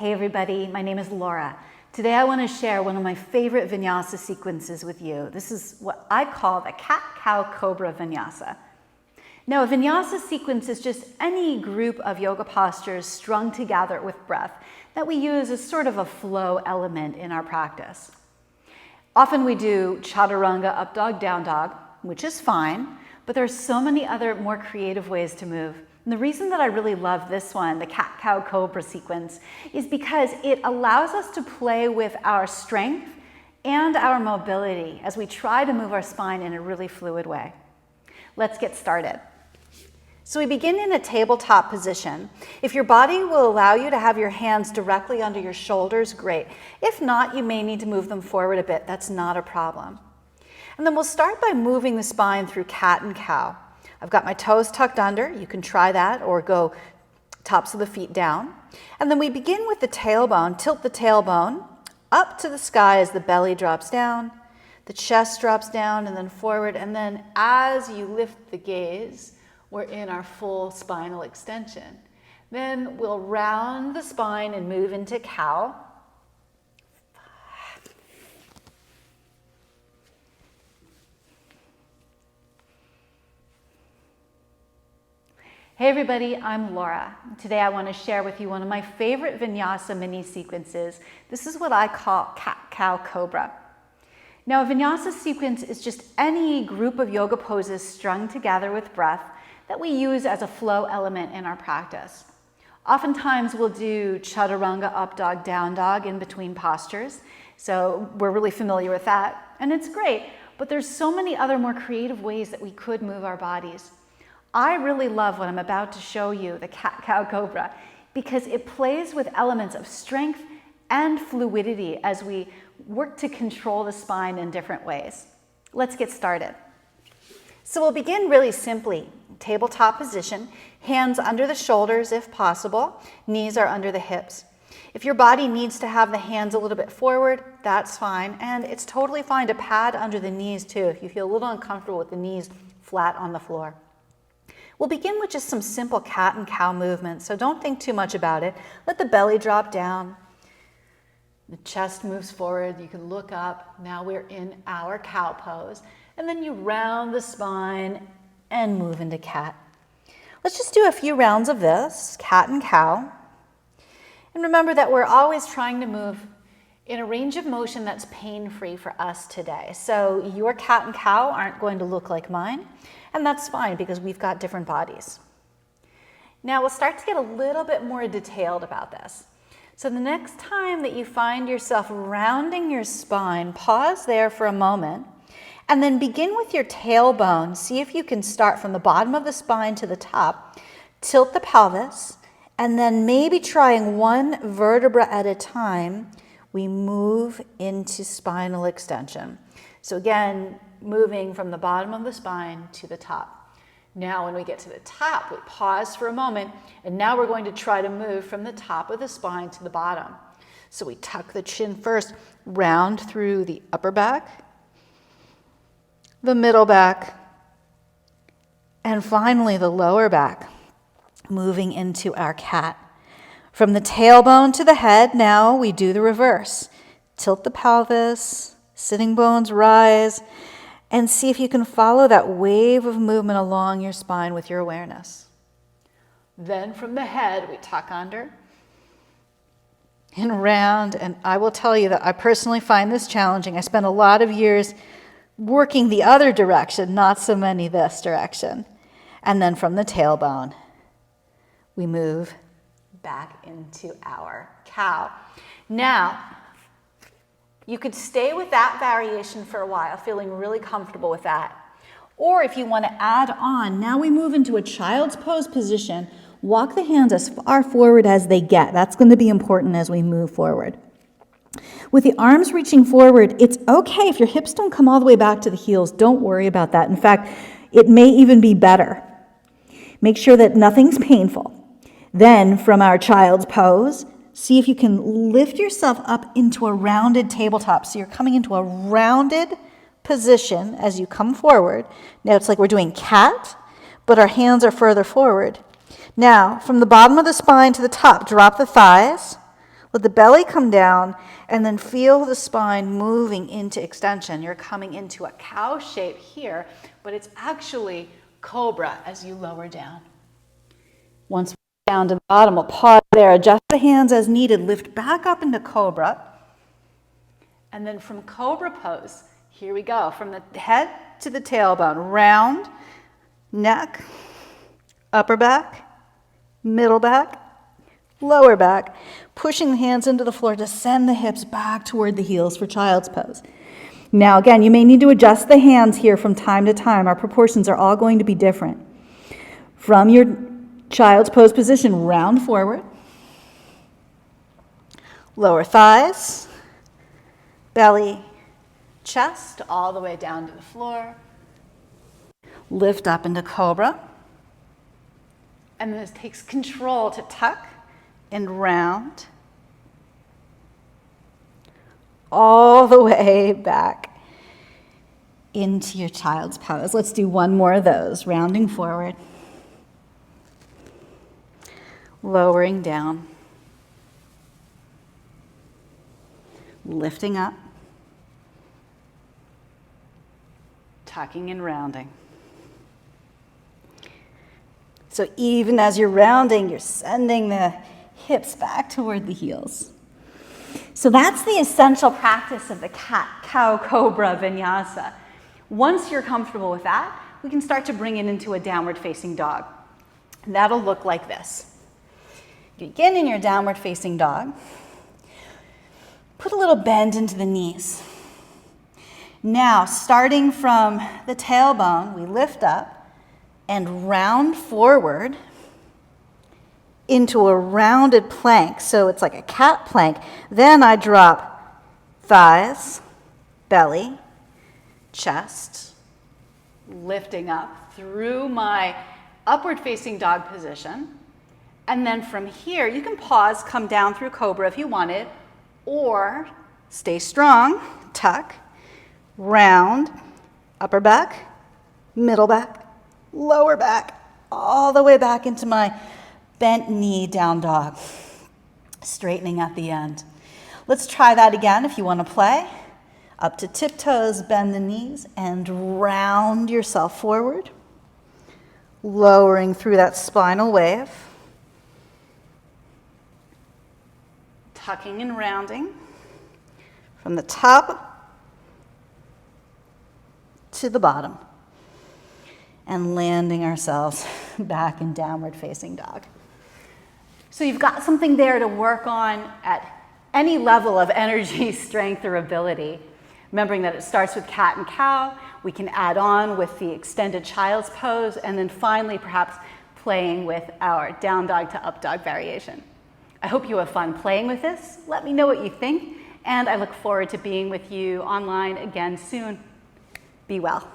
Hey everybody, my name is Laura. Today I want to share one of my favorite vinyasa sequences with you. This is what I call the cat-cow cobra vinyasa. Now a vinyasa sequence is just any group of yoga postures strung together with breath that we use as sort of a flow element in our practice. Often we do chaturanga, up dog, down dog, which is fine, but there are so many other more creative ways to move. And the reason that I really love this one, the cat-cow-cobra sequence, is because it allows us to play with our strength and our mobility as we try to move our spine in a really fluid way. Let's get started. So we begin in a tabletop position. If your body will allow you to have your hands directly under your shoulders, great. If not, you may need to move them forward a bit. That's not a problem. And then we'll start by moving the spine through cat and cow. I've got my toes tucked under. You can try that or go tops of the feet down. And then we begin with the tailbone. Tilt the tailbone up to the sky as the belly drops down, the chest drops down and then forward. And then as you lift the gaze, we're in our full spinal extension. Then we'll round the spine and move into cow. Hey everybody, I'm Laura. Today I want to share with you one of my favorite vinyasa mini sequences. This is what I call cat-cow-cobra. Now a vinyasa sequence is just any group of yoga poses strung together with breath that we use as a flow element in our practice. Oftentimes we'll do chaturanga, up dog, down dog in between postures. So we're really familiar with that and it's great, but there's so many other more creative ways that we could move our bodies. I really love what I'm about to show you, the cat-cow-cobra, because it plays with elements of strength and fluidity as we work to control the spine in different ways. Let's get started. So we'll begin really simply. Tabletop position, hands under the shoulders if possible, knees are under the hips. If your body needs to have the hands a little bit forward, that's fine, and it's totally fine to pad under the knees too if you feel a little uncomfortable with the knees flat on the floor. We'll begin with just some simple cat and cow movements, so don't think too much about it. Let the belly drop down. The chest moves forward. You can look up. Now we're in our cow pose. And then you round the spine and move into cat. Let's just do a few rounds of this, cat and cow. And remember that we're always trying to move in a range of motion that's pain-free for us today. So your cat and cow aren't going to look like mine. And that's fine because we've got different bodies. Now we'll start to get a little bit more detailed about this. So the next time that you find yourself rounding your spine, pause there for a moment and then begin with your tailbone. See if you can start from the bottom of the spine to the top, tilt the pelvis, and then maybe trying one vertebra at a time, we move into spinal extension. So again, moving from the bottom of the spine to the top. Now when we get to the top, we pause for a moment, and now we're going to try to move from the top of the spine to the bottom. So we tuck the chin first, round through the upper back, the middle back, and finally the lower back, moving into our cat. From the tailbone to the head, now we do the reverse. Tilt the pelvis, sitting bones rise, and see if you can follow that wave of movement along your spine with your awareness. Then from the head, we tuck under and round. And I will tell you that I personally find this challenging. I spent a lot of years working the other direction, not so many this direction. And then from the tailbone, we move back into our cow. Now, you could stay with that variation for a while, feeling really comfortable with that. Or if you want to add on, now we move into a child's pose position. Walk the hands as far forward as they get. That's going to be important as we move forward. With the arms reaching forward, it's okay if your hips don't come all the way back to the heels. Don't worry about that. In fact, it may even be better. Make sure that nothing's painful. Then from our child's pose, see if you can lift yourself up into a rounded tabletop. So you're coming into a rounded position as you come forward. Now it's like we're doing cat, but our hands are further forward. Now, from the bottom of the spine to the top, drop the thighs. Let the belly come down and then feel the spine moving into extension. You're coming into a cow shape here, but it's actually cobra as you lower down. Once we're down to the bottom, we'll pause there, adjust the hands as needed, lift back up into cobra. And then from cobra pose, here we go, from the head to the tailbone, round, neck, upper back, middle back, lower back, pushing the hands into the floor to send the hips back toward the heels for child's pose. Now again, you may need to adjust the hands here from time to time. Our proportions are all going to be different. From your child's pose position, round forward, lower thighs, belly, chest, all the way down to the floor. Lift up into cobra. And then it takes control to tuck and round. All the way back into your child's pose. Let's do one more of those. Rounding forward. Lowering down. Lifting up. Tucking and rounding. So even as you're rounding, you're sending the hips back toward the heels. So that's the essential practice of the cat-cow cobra vinyasa. Once you're comfortable with that, we can start to bring it into a downward facing dog. And that'll look like this. Begin in your downward facing dog. Put a little bend into the knees. Now, starting from the tailbone, we lift up and round forward into a rounded plank. So it's like a cat plank. Then I drop thighs, belly, chest, lifting up through my upward facing dog position. And then from here, you can pause, come down through cobra if you wanted, or stay strong, tuck, round, upper back, middle back, lower back, all the way back into my bent knee down dog, straightening at the end. Let's try that again if you want to play. Up to tiptoes, bend the knees, and round yourself forward, lowering through that spinal wave, tucking and rounding from the top to the bottom, and landing ourselves back in downward facing dog. So you've got something there to work on at any level of energy, strength, or ability. Remembering that it starts with cat and cow, we can add on with the extended child's pose, and then finally perhaps playing with our down dog to up dog variation. I hope you have fun playing with this. Let me know what you think, and I look forward to being with you online again soon. Be well.